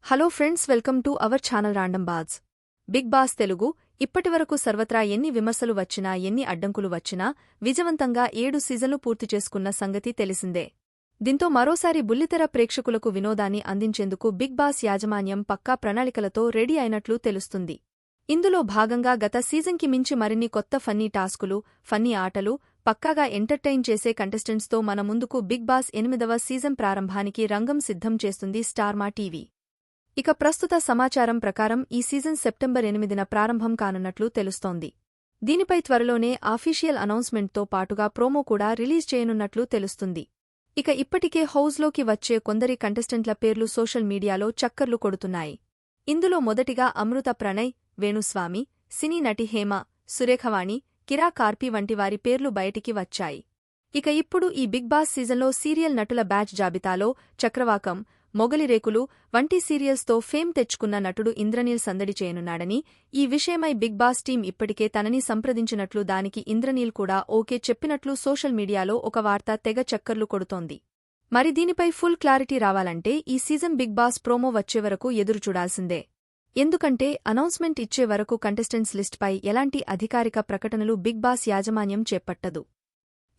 Hello friends, welcome to our channel random బాజ్. బిగ్ బాస్ తెలుగు ఇప్పటివరకు సర్వత్రా ఎన్ని విమర్శలు వచ్చినా, ఎన్ని అడ్డంకులు వచ్చినా విజయవంతంగా 7 సీజన్లు పూర్తి చేసుకున్న సంగతి తెలిసిందే. దీంతో మరోసారి బుల్లితెర ప్రేక్షకులకు వినోదాన్ని అందించేందుకు బిగ్ బాస్ యాజమాన్యం పక్కా ప్రణాళికలతో రెడీ అయినట్లు తెలుస్తుంది. ఇందులో భాగంగా గత సీజన్కి మించి మరిన్ని కొత్త ఫన్నీ టాస్కులు, ఫన్నీ ఆటలు, పక్కాగా ఎంటర్టైన్ చేసే కంటెస్టెంట్స్తో మన ముందుకు బిగ్ బాస్ 8వ సీజన్ ప్రారంభానికి రంగం సిద్ధం చేస్తుంది స్టార్ మా టీవీ. ఇక ప్రస్తుత సమాచారం ప్రకారం ఈ సీజన్ సెప్టెంబర్ 8న ప్రారంభం కానున్నట్లు తెలుస్తోంది. దీనిపై త్వరలోనే ఆఫీషియల్ అనౌన్స్మెంట్తో పాటుగా ప్రోమో కూడా రిలీజ్ చేయనున్నట్లు తెలుస్తుంది. ఇక ఇప్పటికే హౌస్లోకి వచ్చే కొందరి కంటెస్టెంట్ల పేర్లు సోషల్ మీడియాలో చక్కర్లు కొడుతున్నాయి. ఇందులో మొదటిగా అమృత ప్రణయ్, వేణుస్వామి, సినీ నటి హేమ, సురేఖవాణి, కిరా కార్పి వంటి వారి పేర్లు బయటికి వచ్చాయి. ఇక ఇప్పుడు ఈ బిగ్ బాస్ సీజన్లో సీరియల్ నటుల బ్యాచ్ జాబితాలో చక్రవాకం, మొగలిరేకులు వంటి సీరియల్స్తో ఫేమ్ తెచ్చుకున్న నటుడు ఇంద్రనీల్ సందడి చేయనున్నాడని, ఈ విషయమై బిగ్ బాస్ టీం ఇప్పటికే తనని సంప్రదించినట్లు, దానికి ఇంద్రనీల్ కూడా ఓకే చెప్పినట్లు సోషల్ మీడియాలో ఒక వార్త తెగ చక్కర్లు కొడుతోంది. మరి దీనిపై ఫుల్ క్లారిటీ రావాలంటే ఈ సీజన్ బిగ్ బాస్ ప్రోమో వచ్చే వరకు ఎదురుచూడాల్సిందే. ఎందుకంటే అనౌన్స్మెంట్ ఇచ్చే వరకు కంటెస్టెంట్స్ లిస్ట్పై ఎలాంటి అధికారిక ప్రకటనలు బిగ్ బాస్ యాజమాన్యం చేపట్టదు.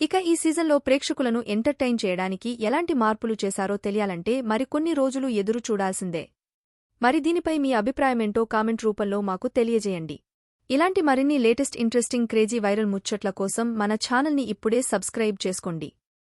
ఇక ఈ సీజన్లో ప్రేక్షకులను ఎంటర్టైన్ చేయడానికి ఎలాంటి మార్పులు చేశారో తెలియాలంటే మరికొన్ని రోజులు ఎదురు చూడాల్సిందే. మరి దీనిపై మీ అభిప్రాయమేంటో కామెంట్ రూపంలో మాకు తెలియజేయండి. ఇలాంటి మరిన్ని లేటెస్ట్ ఇంట్రెస్టింగ్ క్రేజీ వైరల్ ముచ్చట్ల కోసం మన ఛానల్ని ఇప్పుడే సబ్స్క్రైబ్ చేసుకోండి.